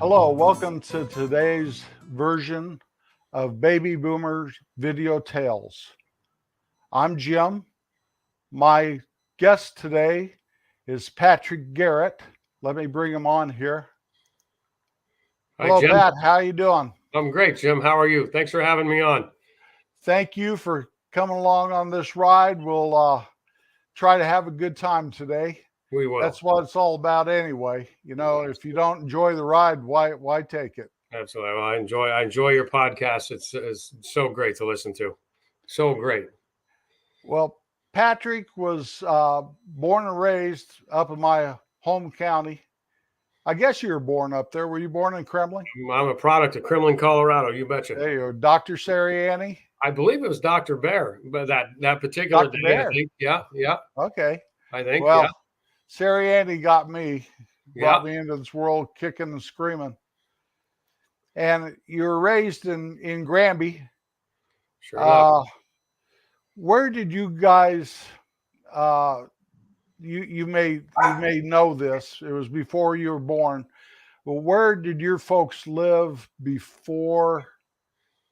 Hello, welcome to today's version of Baby Boomers Video Tales. I'm Jim. My guest today is Patrick Garrett. Let me bring him on here. Hi, Hello, Jim. Pat. How you doing? I'm great, Jim. How are you? Thanks for having me on. Thank you for coming along on this ride. We'll try to have a good time today. We will. That's what it's all about anyway. You know, if you don't enjoy the ride, why take it? Absolutely. Well, I enjoy your podcast. It's so great to listen to. So great. Well, Patrick was born and raised up in my home county. I guess you were born up there. Were you born in Kremlin? I'm a product of Kremlin, Colorado. You betcha. There you go. Dr. Sariani? I believe it was Dr. Bear, but that particular Dr. day, Bear. I think. Yeah. Okay. I think, Well, yeah. Sariani got me, brought Yeah. me into this world kicking and screaming. And you were raised in Granby. Sure enough. Where did you guys you may know this. It was before you were born. But where did your folks live before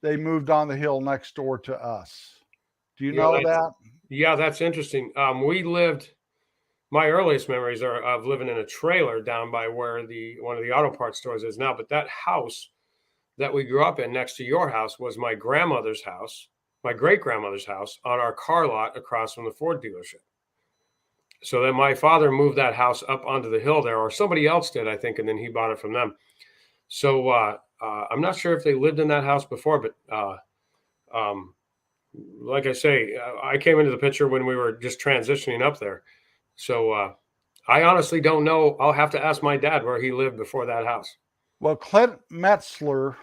they moved on the hill next door to us? Do you know that? Yeah, that's interesting. My earliest memories are of living in a trailer down by where one of the auto parts stores is now. But that house that we grew up in next to your house was my grandmother's house, my great grandmother's house on our car lot across from the Ford dealership. So then my father moved that house up onto the hill there, or somebody else did, I think, and then he bought it from them. So I'm not sure if they lived in that house before, but like I say, I came into the picture when we were just transitioning up there. So I honestly don't know. I'll have to ask my dad where he lived before that house. Well, Clint Metzler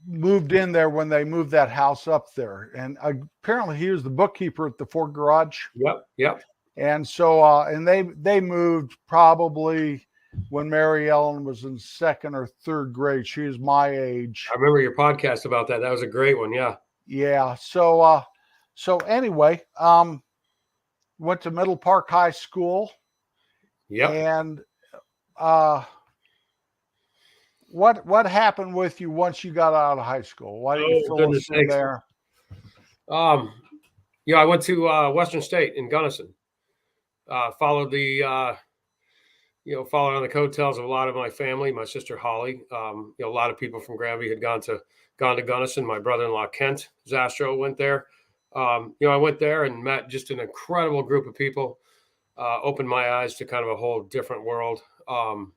moved in there when they moved that house up there, and apparently he was the bookkeeper at the Ford garage. Yep. And so, and they moved probably when Mary Ellen was in second or third grade. She was my age. I remember your podcast about that. That was a great one. Yeah. Yeah. So anyway, went to Middle Park High School. Yep. And what happened with you once you got out of high school? Why did you fill us in there? I went to Western State in Gunnison. Followed on the coattails of a lot of my family. My sister Holly, a lot of people from Granby had gone to Gunnison. My brother-in-law Kent Zastro went there. I went there and met just an incredible group of people. Opened my eyes to kind of a whole different world. And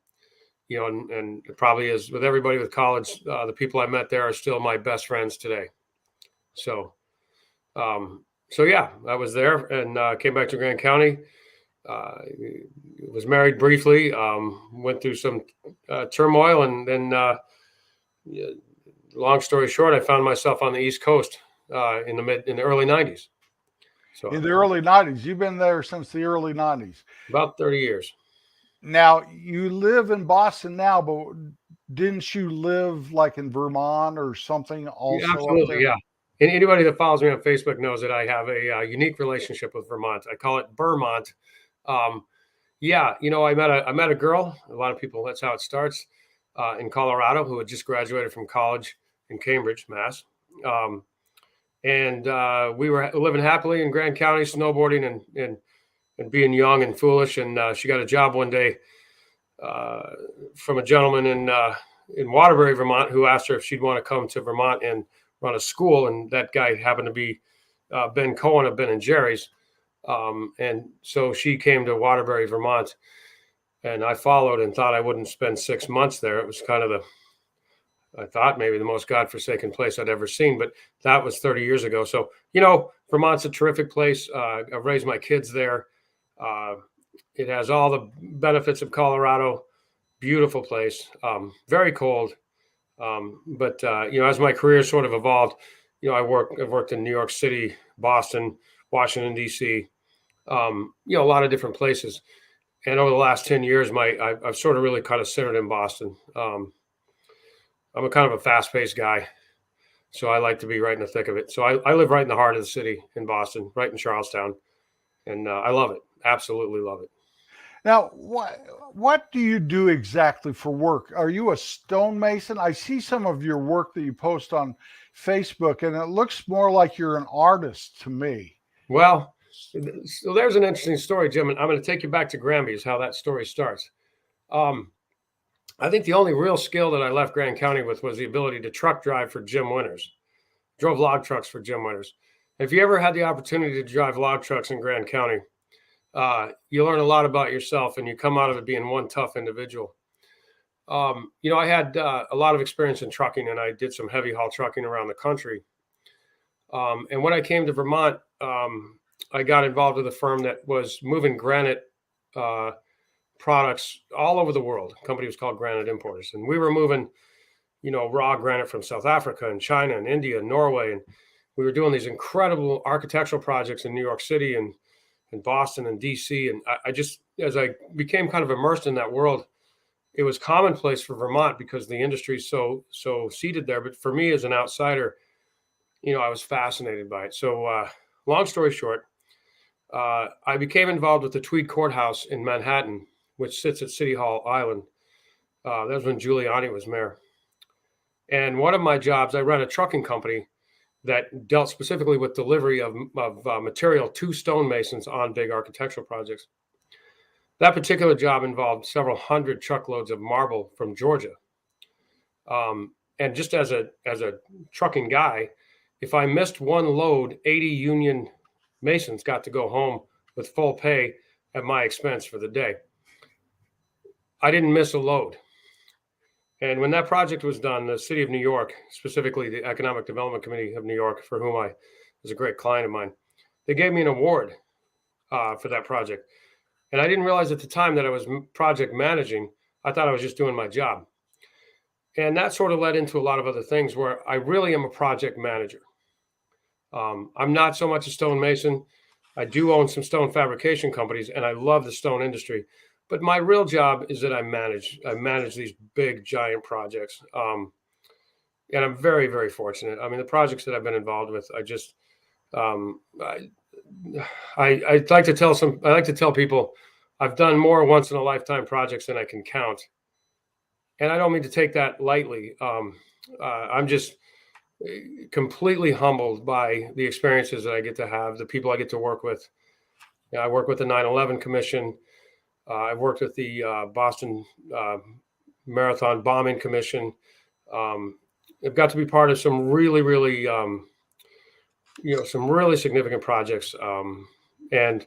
it probably is with everybody with college. The people I met there are still my best friends today. So yeah, I was there and came back to Grand County. Was married briefly, went through some turmoil, and then long story short, I found myself on the East Coast in the early 90s. So in the early 90s, you've been there since the early 90s. About 30 years. Now you live in Boston now, but didn't you live like in Vermont or something also? Yeah, absolutely, yeah. And anybody that follows me on Facebook knows that I have a unique relationship with Vermont. I call it Vermont. I met a girl. A lot of people, that's how it starts, in Colorado, who had just graduated from college in Cambridge, Mass. We were living happily in Grand County, snowboarding and being young and foolish. And she got a job one day from a gentleman in Waterbury, Vermont, who asked her if she'd want to come to Vermont and run a school. And that guy happened to be Ben Cohen of Ben and Jerry's. And so she came to Waterbury, Vermont, and I followed and thought I wouldn't spend 6 months there. It was kind of I thought maybe the most godforsaken place I'd ever seen, but that was 30 years ago. So, Vermont's a terrific place. I've raised my kids there. It has all the benefits of Colorado. Beautiful place. Very cold. But as my career sort of evolved, I've worked in New York City, Boston, Washington, D.C., a lot of different places. And over the last 10 years, I've sort of really kind of centered in Boston. I'm a kind of a fast-paced guy, so I like to be right in the thick of it. So I live right in the heart of the city in Boston, right in Charlestown, and I love it. Absolutely love it. Now, what do you do exactly for work? Are you a stonemason? I see some of your work that you post on Facebook, and it looks more like you're an artist to me. Well, so there's an interesting story, Jim, and I'm going to take you back to Granby's, how that story starts. Um, I think the only real skill that I left Grand County with was the ability to truck drive for Jim Winters. Drove log trucks for Jim Winters. If you ever had the opportunity to drive log trucks in Grand County, you learn a lot about yourself, and you come out of it being one tough individual. I had a lot of experience in trucking, and I did some heavy haul trucking around the country. And when I came to Vermont, I got involved with a firm that was moving granite products all over the world. The company was called Granite Importers, and we were moving, raw granite from South Africa and China and India and Norway, and we were doing these incredible architectural projects in New York City and in Boston and DC. And I just, as I became kind of immersed in that world, it was commonplace for Vermont because the industry is so seated there. But for me as an outsider, I was fascinated by it. So long story short, I became involved with the Tweed Courthouse in Manhattan, which sits at City Hall Island. That was when Giuliani was mayor. And one of my jobs, I ran a trucking company that dealt specifically with delivery of material to stonemasons on big architectural projects. That particular job involved several hundred truckloads of marble from Georgia. And just as a trucking guy, if I missed one load, 80 union masons got to go home with full pay at my expense for the day. I didn't miss a load. And when that project was done, the city of New York, specifically the Economic Development Committee of New York, for whom I was a great client of mine, they gave me an award for that project. And I didn't realize at the time that I was project managing. I thought I was just doing my job. And that sort of led into a lot of other things where I really am a project manager. I'm not so much a stonemason. I do own some stone fabrication companies, and I love the stone industry. But my real job is that I manage these big, giant projects. And I'm very, very fortunate. I mean, the projects that I've been involved with, I like to tell people I've done more once in a lifetime projects than I can count. And I don't mean to take that lightly. I'm just completely humbled by the experiences that I get to have, the people I get to work with. I work with the 9/11 Commission. I've worked with the Boston Marathon Bombing Commission. I've got to be part of some really, really, some really significant projects. And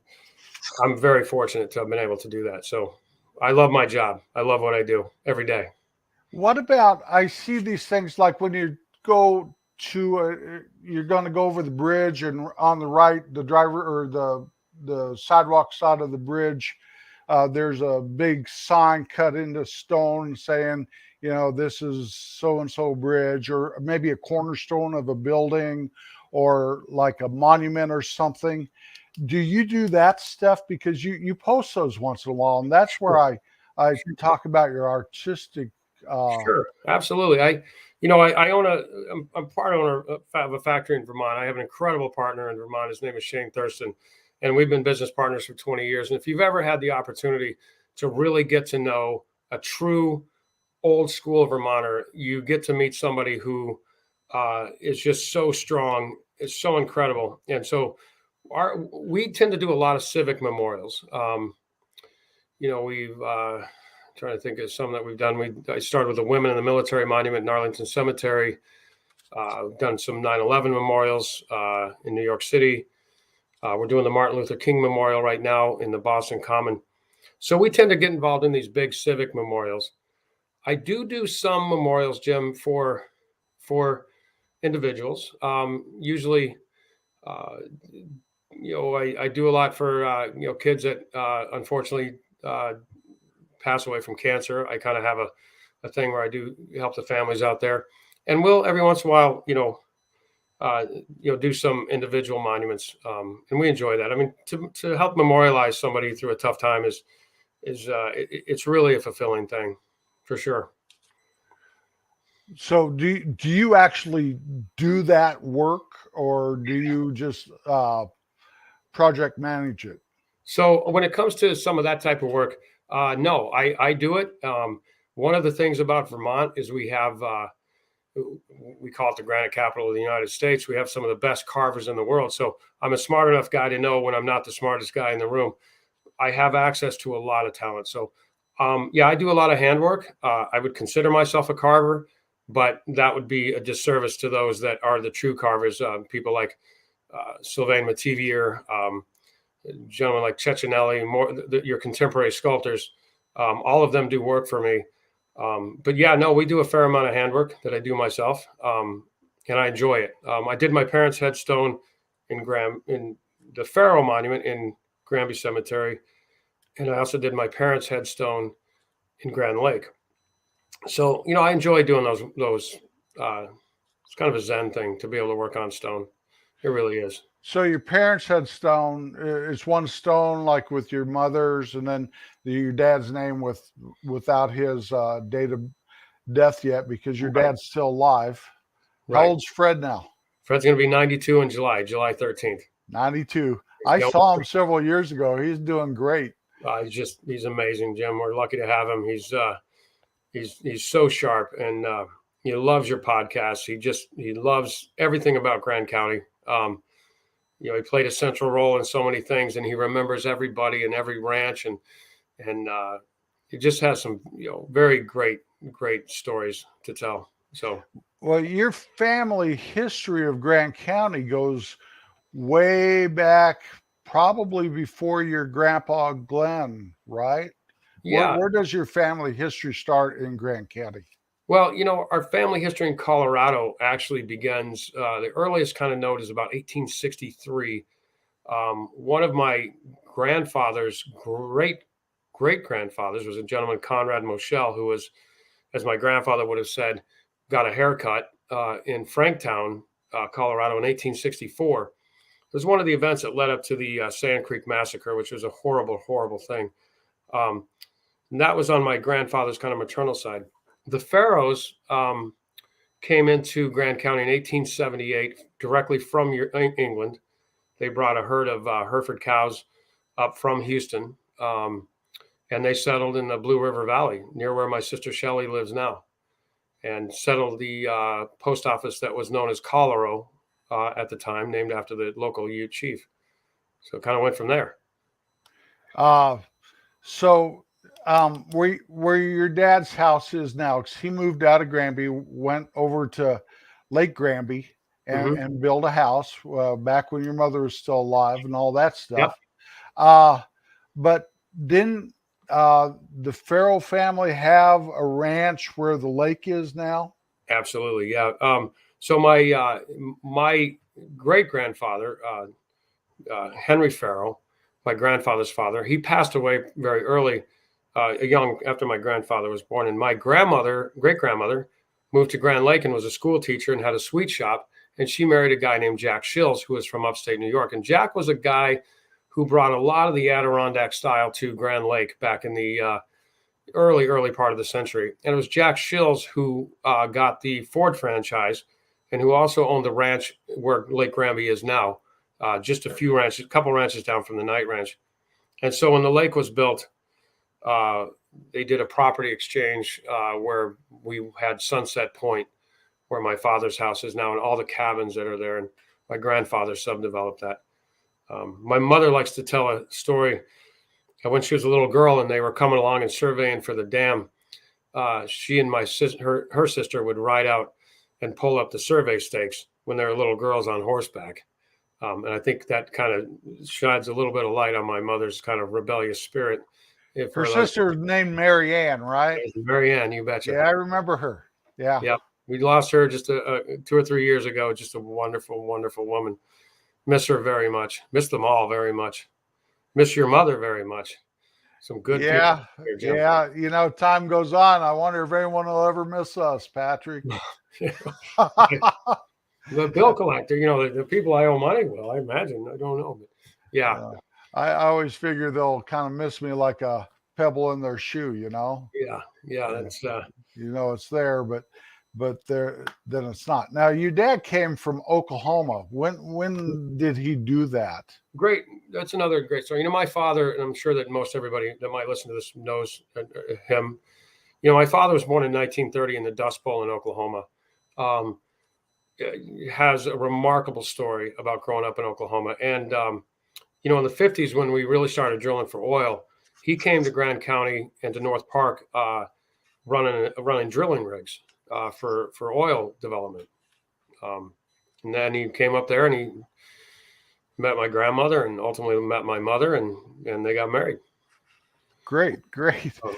I'm very fortunate to have been able to do that. So I love my job. I love what I do every day. What about, I see these things like when you go to, you're going to go over the bridge, and on the right, the driver or the sidewalk side of the bridge, there's a big sign cut into stone saying, this is so-and-so bridge, or maybe a cornerstone of a building, or like a monument or something. Do you do that stuff? Because you post those once in a while, and that's where I talk about your artistic. Sure, absolutely. I own I'm part owner of a factory in Vermont. I have an incredible partner in Vermont. His name is Shane Thurston, and we've been business partners for 20 years. And if you've ever had the opportunity to really get to know a true old school Vermonter, you get to meet somebody who is just so strong, is so incredible. And so we tend to do a lot of civic memorials. We've trying to think of some that we've done. I started with the Women in the Military Monument in Arlington Cemetery. We've done some 9/11 memorials in New York City. We're doing the Martin Luther King Memorial right now in the Boston Common. So we tend to get involved in these big civic memorials. I do some memorials, Jim, for individuals. Usually, I do a lot for kids that unfortunately pass away from cancer. I kind of have a thing where I do help the families out there, and we'll every once in a while, do some individual monuments, and we enjoy that. I mean, to help memorialize somebody through a tough time is it's really a fulfilling thing, for sure. So do you actually do that work, or do you just project manage it? So when it comes to some of that type of work, no, I do it. One of the things about Vermont is we have, we call it the granite capital of the United States. We have some of the best carvers in the world. So I'm a smart enough guy to know when I'm not the smartest guy in the room. I have access to a lot of talent. So, yeah, I do a lot of handwork. I would consider myself a carver, but that would be a disservice to those that are the true carvers. People like Sylvain Mativier, gentlemen like Cecchinelli, your contemporary sculptors. All of them do work for me. But yeah, no, we do a fair amount of handwork that I do myself, and I enjoy it. I did my parents' headstone in the Pharaoh Monument in Granby Cemetery, and I also did my parents' headstone in Grand Lake. So I enjoy doing those. It's kind of a Zen thing to be able to work on stone. It really is. So your parents had stone. It's one stone, like with your mother's, and then your dad's name without his date of death yet, because your Right. dad's still alive. How Right. old's Fred now? Fred's going to be 92 in July 13th. 92. I saw him several years ago. He's doing great. He's amazing, Jim. We're lucky to have him. He's so sharp, and he loves your podcast. He loves everything about Grand County. He played a central role in so many things, and he remembers everybody and every ranch, and he just has some very great stories to tell. So, well, your family history of Grand County goes way back, probably before your grandpa Glenn, right? yeah. Where does your family history start in Grand County? Well, our family history in Colorado actually begins, the earliest kind of note is about 1863. One of my grandfather's great grandfathers was a gentleman, Conrad Moschel, who was, as my grandfather would have said, got a haircut in Franktown, Colorado in 1864. It was one of the events that led up to the Sand Creek Massacre, which was a horrible, horrible thing. And that was on my grandfather's kind of maternal side. The Pharaohs came into Grand County in 1878 directly from England. They brought a herd of Hereford cows up from Houston, and they settled in the Blue River Valley near where my sister Shelley lives now, and settled the post office that was known as Colorado at the time, named after the local Ute chief. So it kind of went from there. So where your dad's house is now, because he moved out of Granby, went over to Lake Granby and built a house back when your mother was still alive and all that stuff. Yep. But didn't the Farrell family have a ranch where the lake is now? Absolutely, yeah. So my great grandfather, Henry Farrell, my grandfather's father, he passed away very early, young after my grandfather was born. And my great grandmother, moved to Grand Lake and was a school teacher and had a sweet shop. And she married a guy named Jack Shills, who was from upstate New York. And Jack was a guy who brought a lot of the Adirondack style to Grand Lake back in the early part of the century. And it was Jack Shills who got the Ford franchise, and who also owned the ranch where Lake Granby is now, just a couple ranches down from the Night Ranch. And so when the lake was built, they did a property exchange where we had Sunset Point, where my father's house is now, and all the cabins that are there. And my grandfather subdeveloped that. My mother likes to tell a story. When she was a little girl and they were coming along and surveying for the dam, she and my sister, her sister, would ride out and pull up the survey stakes when they were little girls on horseback. And I think that kind of shines a little bit of light on my mother's kind of rebellious spirit. Her sister's named Mary Ann, right? Mary Ann, you betcha. Yeah, I remember her. Yeah. Yeah. We lost her just 2 or 3 years ago. Just a wonderful, wonderful woman. Miss her very much. Miss them all very much. Miss your mother very much. Some good people. Here, yeah. Time goes on. I wonder if anyone will ever miss us, Patrick. The bill collector, the people I owe money will, I imagine. I don't know. But yeah. I always figure they'll kind of miss me like a pebble in their shoe, Yeah. That's it's there, but then it's not. Now, your dad came from Oklahoma. When did he do that? Great that's another great story. My father, and I'm sure that most everybody that might listen to this knows him. My father was born in 1930 in the Dust Bowl in Oklahoma. Um, has a remarkable story about growing up in Oklahoma. And, in the 50s, when we really started drilling for oil, he came to Grand County and to North Park running drilling rigs for oil development. And then he came up there and he met my grandmother and ultimately met my mother, and they got married. Great.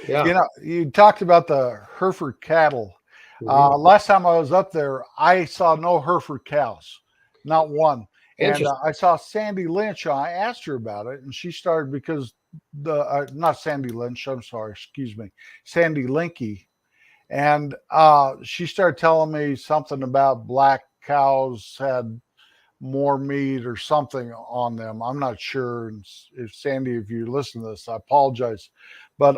Yeah. You talked about the Hereford cattle. Last time I was up there, I saw no Hereford cows, not one. And I saw Sandy Lynch. I asked her about it, and she started because not Sandy Lynch. I'm sorry, excuse me, Sandy Linky, and she started telling me something about black cows had more meat or something on them. I'm not sure. If Sandy, if you listen to this, I apologize, but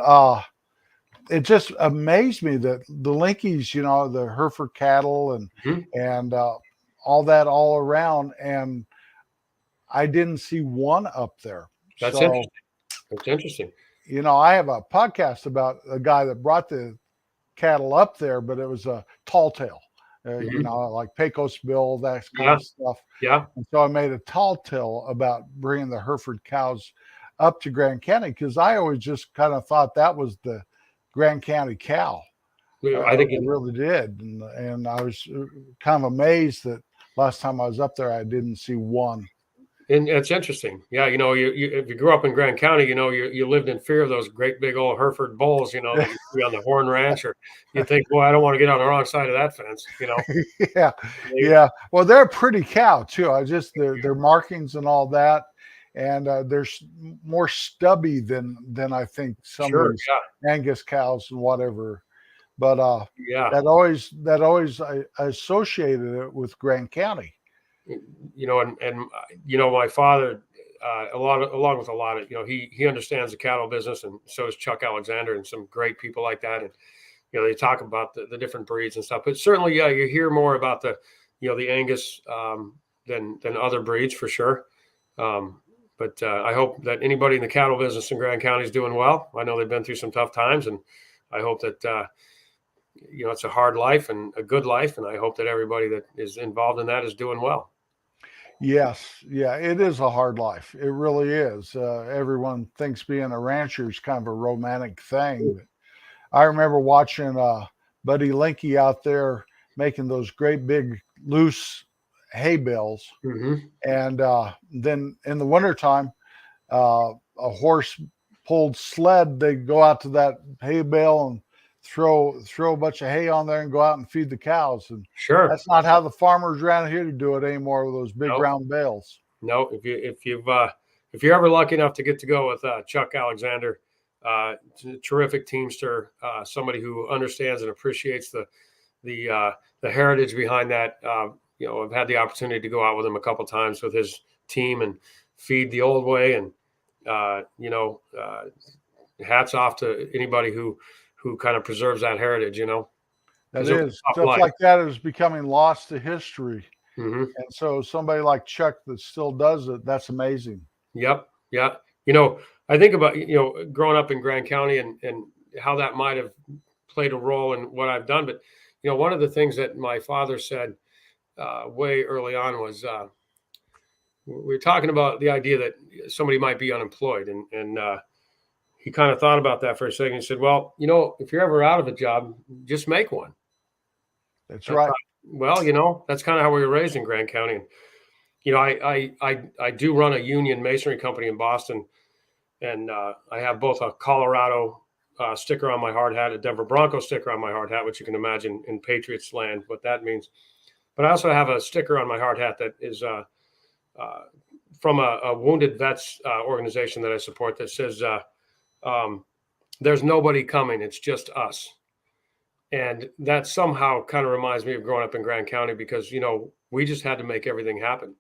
it just amazed me that the Linkies, the Hereford cattle and all that all around, and I didn't see one up there. That's interesting. That's interesting. I have a podcast about a guy that brought the cattle up there, but it was a tall tail, like Pecos Bill, that kind of stuff. Yeah. And so I made a tall tale about bringing the Hereford cows up to Grand County because I always just kind of thought that was the Grand County cow. I think it really did. And I was kind of amazed that last time I was up there, I didn't see one. And it's interesting. Yeah. You if you grew up in Grand County, you lived in fear of those great big old Hereford bulls, that you see on the Horn Ranch, or you think, boy, I don't want to get on the wrong side of that fence, Yeah. Well, they're a pretty cow too. Their markings and all that. And they're more stubby than I think some of these Angus cows and whatever. But that always I associated it with Grand County. My father, along with a lot of, he understands the cattle business, and so does Chuck Alexander and some great people like that. And, they talk about the different breeds and stuff, but certainly, you hear more about the Angus than other breeds for sure. But I hope that anybody in the cattle business in Grand County is doing well. I know they've been through some tough times, and I hope that, it's a hard life and a good life. And I hope that everybody that is involved in that is doing well. Yes. Yeah, it is a hard life. It really is. Everyone thinks being a rancher is kind of a romantic thing. But I remember watching Buddy Linky out there making those great big loose hay bales. And then in the wintertime, a horse pulled sled, they go out to that hay bale and throw a bunch of hay on there and go out and feed the cows. And that's not how the farmers around here do it anymore with those big round bales. No, if you're ever lucky enough to get to go with Chuck Alexander, terrific teamster, somebody who understands and appreciates the heritage behind that. I've had the opportunity to go out with him a couple of times with his team and feed the old way, and hats off to anybody who kind of preserves that heritage. That is stuff like that is becoming lost to history. And so somebody like Chuck that still does it, that's amazing. Yep. Yeah. I think about, growing up in Grand County and how that might have played a role in what I've done. But, one of the things that my father said way early on was we were talking about the idea that somebody might be unemployed. And he kind of thought about that for a second. He said, well, if you're ever out of a job, just make one. That's right. That's kind of how we were raised in Grand County. And, I do run a union masonry company in Boston, and I have both a Colorado sticker on my hard hat, a Denver Broncos sticker on my hard hat, which you can imagine in Patriots land what that means. But I also have a sticker on my hard hat that is from a wounded vets organization that I support that says, there's nobody coming, it's just us. And that somehow kind of reminds me of growing up in Grand County because, we just had to make everything happen.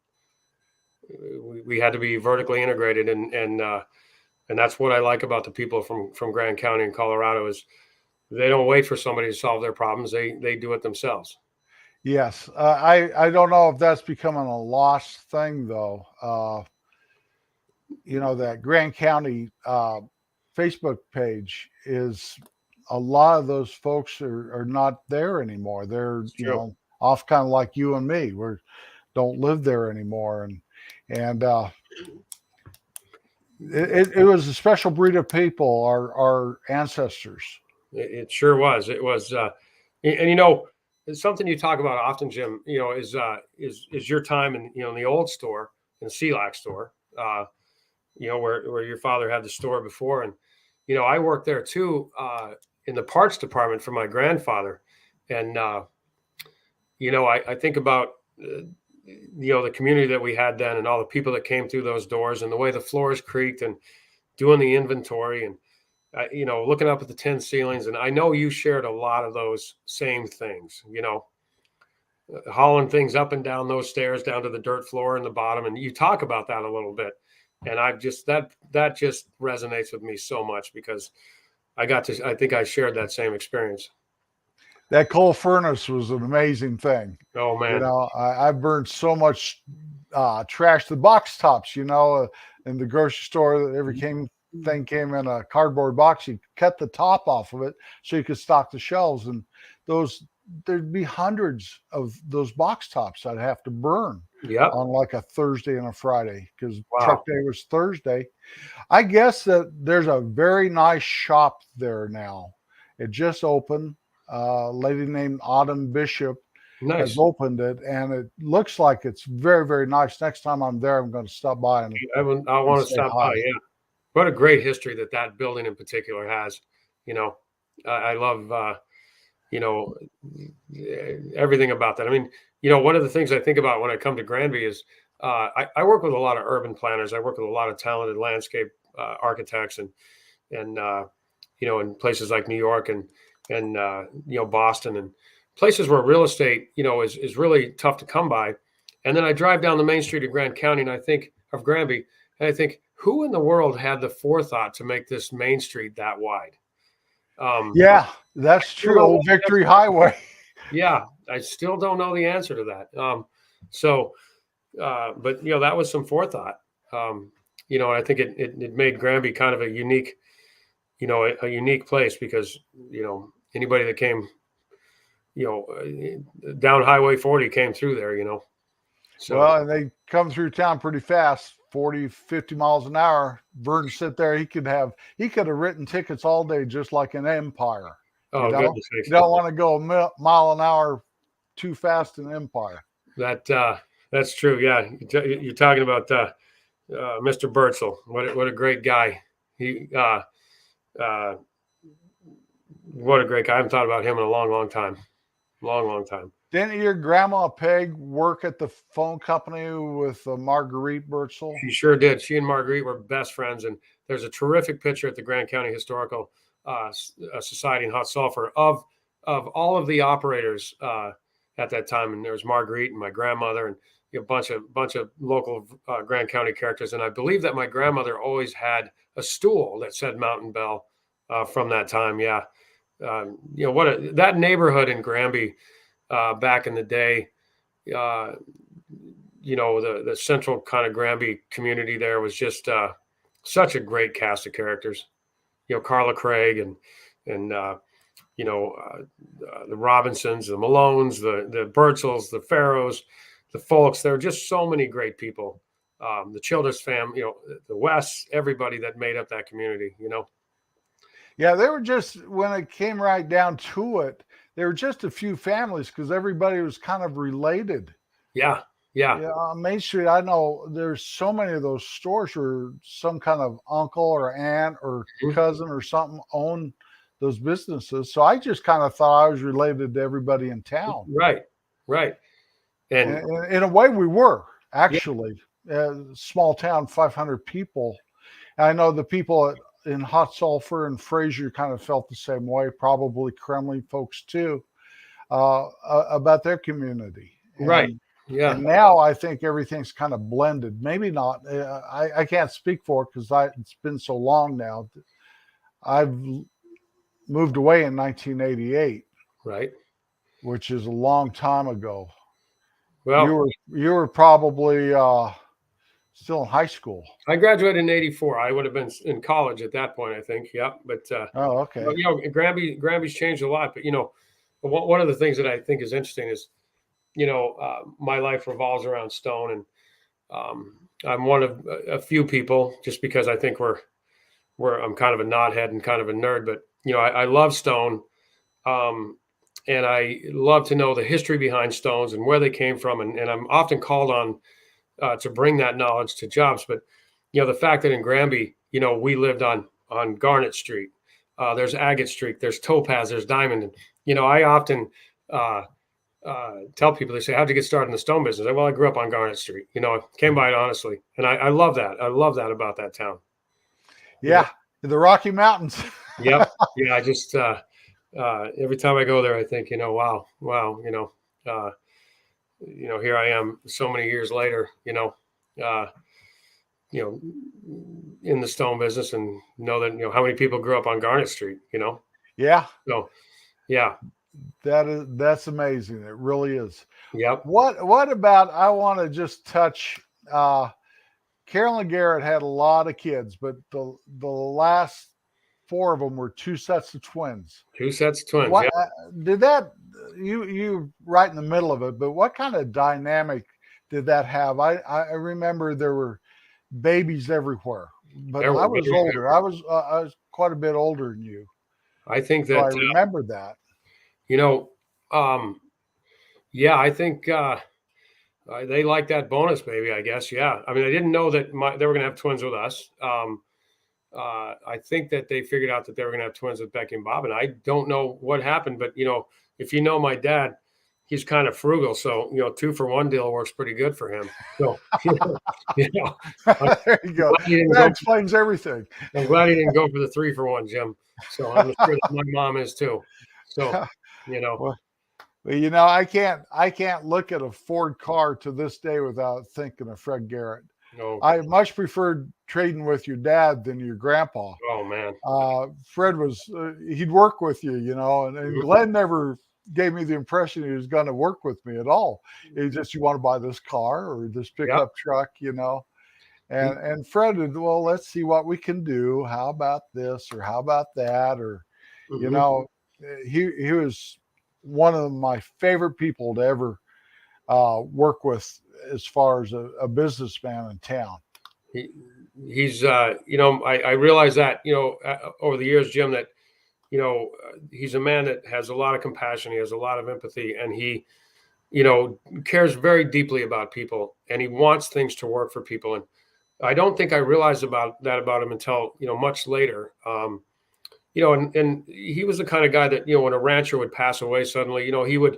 We had to be vertically integrated. And that's what I like about the people from Grand County in Colorado is they don't wait for somebody to solve their problems. They do it themselves. Yes. I don't know if that's becoming a lost thing, though. that Grand County Facebook page is a lot of those folks are not there anymore. They're, It's true. off kind of like you and me. We don't live there anymore. And it was a special breed of people, our ancestors. It sure was. It was, and it's something you talk about often, Jim. Is your time in in the old store, in the CELAC store, where your father had the store before, and I worked there too, in the parts department for my grandfather, and I think about the community that we had then, and all the people that came through those doors, and the way the floors creaked, and doing the inventory, and looking up at the tin ceilings. And I know you shared a lot of those same things, hauling things up and down those stairs, down to the dirt floor in the bottom. And you talk about that a little bit. And I've just, that just resonates with me so much, because I think I shared that same experience. That coal furnace was an amazing thing. Oh man. I burned so much trash, the box tops, in the grocery store, that thing came in a cardboard box. You cut the top off of it so you could stock the shelves, and there'd be hundreds of those box tops I'd have to burn on like a Thursday and a Friday, because truck day was Thursday. I guess that there's a very nice shop there now. It just opened. A lady named Autumn Bishop has opened it, and it looks like it's very, very nice. Next time I'm there, I'm going to stop by and I want to stop by. Yeah. What a great history that building in particular has. I love, everything about that. I mean, one of the things I think about when I come to Granby is I work with a lot of urban planners. I work with a lot of talented landscape architects, and in places like New York and Boston, and places where real estate, is really tough to come by. And then I drive down the main street of Grand County, and I think of Granby, and I think, who in the world had the forethought to make this main street that wide? Yeah, that's true. Old Victory Highway. Yeah, I still don't know the answer to that. But that was some forethought. And I think it made Granby kind of a unique, a unique place, because anybody that came, down Highway 40 came through there. So, well, and they come through town pretty fast, 40, 50 miles an hour. Vern sit there. He could have written tickets all day, just like an Empire. Oh, goodness sakes. You don't want to go a mile an hour too fast in Empire. That's true. Yeah. You're talking about Mr. Bertzel. What a great guy. What a great guy. I haven't thought about him in a long, long time. Long time. Didn't your grandma Peg work at the phone company with Marguerite Bertzel? She sure did. She and Marguerite were best friends. And there's a terrific picture at the Grand County Historical Society in Hot Sulphur of all of the operators at that time. And there's Marguerite and my grandmother, and a bunch of local Grand County characters. And I believe that my grandmother always had a stool that said Mountain Bell from that time. Yeah. That neighborhood in Granby back in the day, the central kind of Granby community there was just such a great cast of characters. Carla Craig and the Robinsons, the Malones, the Bertzels, the Farrows, the Folks. There were just so many great people. The Childress family, the Wests, everybody that made up that community. Yeah, they were just, when it came right down to it, there were just a few families, because everybody was kind of related. Yeah. On Main Street, I know there's so many of those stores where some kind of uncle or aunt or cousin or something owned those businesses. So I just kind of thought I was related to everybody in town. Right. And in a way, we were actually small town, 500 people. And I know the people in Hot Sulphur and Fraser kind of felt the same way, probably Kremlin folks too, about their community. Right. Yeah. And now I think everything's kind of blended. Maybe not. I can't speak for it, because it's been so long now. I've moved away in 1988. Right. Which is a long time ago. Well, you were probably still in high school. I graduated in '84. I would have been in college at that point, I think. Yeah, but Oh, okay. you know, Granby's changed a lot. But you know, one of the things that I think is interesting is, you know, my life revolves around Stone, and I'm one of a few people, just because I think I'm kind of a knothead and kind of a nerd. But you know, I love Stone, um, and I love to know the history behind stones and where they came from, and I'm often called on to bring that knowledge to jobs. But you know, the fact that in Granby, you know, we lived on Garnet Street. There's Agate Street. There's Topaz. There's Diamond. And you know, I often tell people, they say, "How'd you get started in the stone business?" Well, I grew up on Garnet Street. You know, I came by it honestly, and I love that. I love that about that town. Yeah, the Rocky Mountains. Yep. Yeah. I just every time I go there, I think, you know, wow, here I am so many years later, uh, in the stone business, and know that, you know, how many people grew up on Garnet Street, you know? Yeah, So, yeah. that's amazing. It really is. Yep. What about, I want to just touch, Carolyn Garrett had a lot of kids, but the last 4 of them were 2 sets of twins. 2 sets of twins. What Yep. did that, you right in the middle of it, but what kind of dynamic did that have? I remember there were babies everywhere, but There were I was babies older. I was quite a bit older than you, I think so I that, remember that. you know, yeah, I think they like that bonus baby, I guess. Yeah. I mean, I didn't know that they were going to have twins with us. I think that they figured out that they were going to have twins with Becky and Bob, and I don't know what happened. But you know, if you know my dad, he's kind of frugal, so you know, 2-for-1 deal works pretty good for him. So you know, There you go. That explains everything. I'm glad he didn't go for the 3-for-1, Jim. So I'm sure that my mom is too. So you know, well, you know, I can't look at a Ford car to this day without thinking of Fred Garrett. no, I much preferred trading with your dad than your grandpa. oh man, Fred was, he'd work with you, you know, and Glenn never gave me the impression he was going to work with me at all. He just, you want to buy this car or this pickup truck, you know, and Fred would, well, let's see what we can do. How about this, or how about that? Or, you know, he was one of my favorite people to ever work with as far as a businessman in town. He's you know, I realize that, you know, over the years, Jim, that, you know, he's a man that has a lot of compassion. He has a lot of empathy, and he, you know, cares very deeply about people, and he wants things to work for people. And I don't think I realized about him until, you know, much later. You know, and he was the kind of guy that, you know, when a rancher would pass away suddenly, you know, he would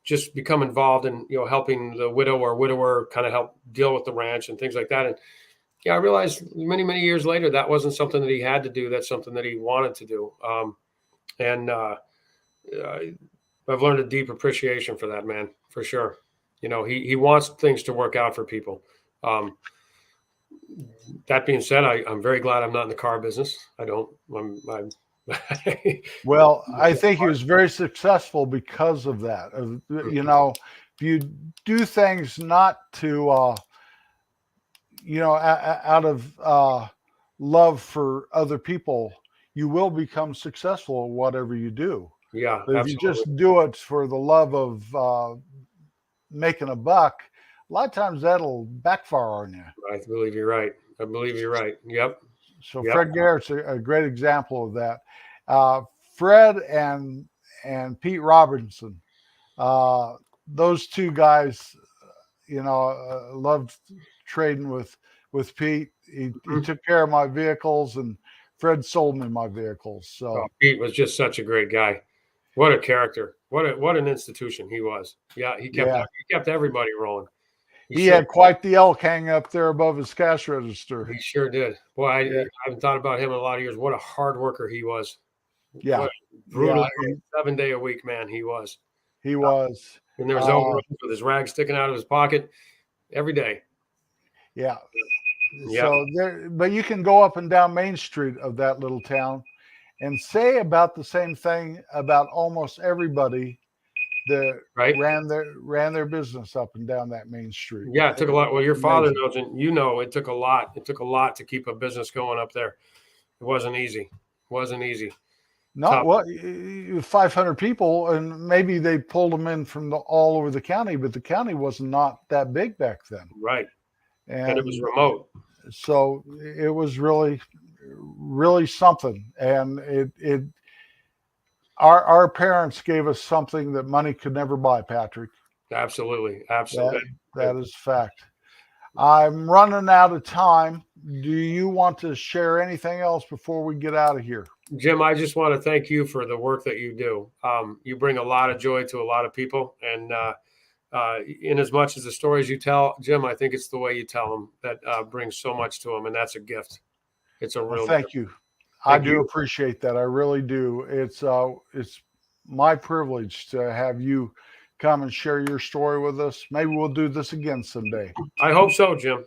just become involved in, you know, helping the widow or widower kind of help deal with the ranch and things like that. And yeah, I realized many years later that wasn't something that he had to do. That's something that he wanted to do. And I've learned a deep appreciation for that man, for sure. You know, he wants things to work out for people. That being said, I'm very glad I'm not in the car business. I'm Well, I think he was very successful because of that. You know, if you do things not to, you know, out of love for other people, you will become successful at whatever you do. Yeah, but if you just do it for the love of making a buck, a lot of times that'll backfire on you. I believe you're right. I believe you're right. Yep. So Fred Garrett's a great example of that. Fred and Pete Robinson, those 2 guys, you know, loved trading with Pete. He took care of my vehicles, and Fred sold me my vehicles. So Pete was just such a great guy. What a character. What an institution he was. Yeah, he kept everybody rolling. He had quite the elk hanging up there above his cash register. He sure did. Boy, I haven't thought about him in a lot of years. What a hard worker he was. Yeah. Brutal, 7-day-a-week man he was. He was. And there was overalls with his rag sticking out of his pocket every day. Yeah. So but you can go up and down Main Street of that little town and say about the same thing about almost everybody that right? ran their business up and down that main street. Yeah, it took a lot. Well, your father Amazing. knows, and you know, it took a lot. It took a lot to keep a business going up there. It wasn't easy. It wasn't easy. Not Tough. what 500 people, and maybe they pulled them in from all over the county, but the county was not that big back then, Right. And it was and remote. so it was really something. And it our parents gave us something that money could never buy, Patrick. Absolutely. That Absolutely. that is fact. I'm running out of time. Do you want to share anything else before we get out of here? Jim, I just want to thank you for the work that you do. You bring a lot of joy to a lot of people. And in as much as the stories you tell, Jim, I think it's the way you tell them that brings so much to them. And that's a gift. It's a Well, real thank gift. you. I Thank do you. appreciate that. I really do. It's my privilege to have you come and share your story with us. Maybe we'll do this again someday. I hope so, Jim.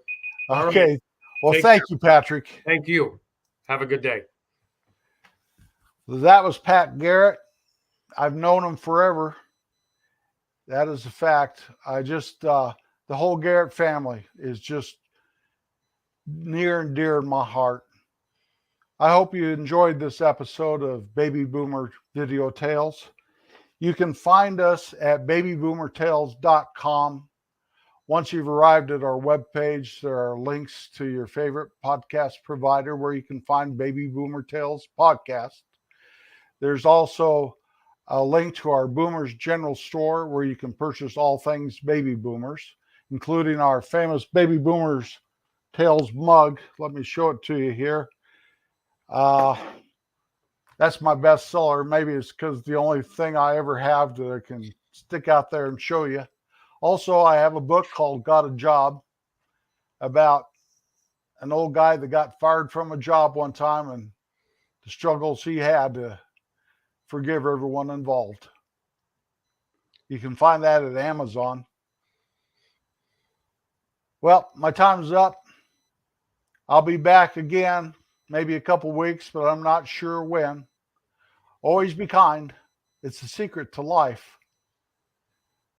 All right. Okay. Well, Take thank care. you, Patrick. Thank you. Have a good day. That was Pat Garrett. I've known him forever. That is a fact. The whole Garrett family is just near and dear in my heart. I hope you enjoyed this episode of Baby Boomer Video Tales. You can find us at babyboomertales.com. Once you've arrived at our webpage, there are links to your favorite podcast provider where you can find Baby Boomer Tales podcast. There's also a link to our Boomers General Store where you can purchase all things Baby Boomers, including our famous Baby Boomers Tales mug. Let me show it to you here. That's my best seller. Maybe it's because the only thing I ever have that I can stick out there and show you. Also, I have a book called Got a Job about an old guy that got fired from a job one time and the struggles he had to forgive everyone involved. You can find that at Amazon. Well, my time's up. I'll be back again, maybe a couple weeks, but I'm not sure when. Always be kind. It's the secret to life.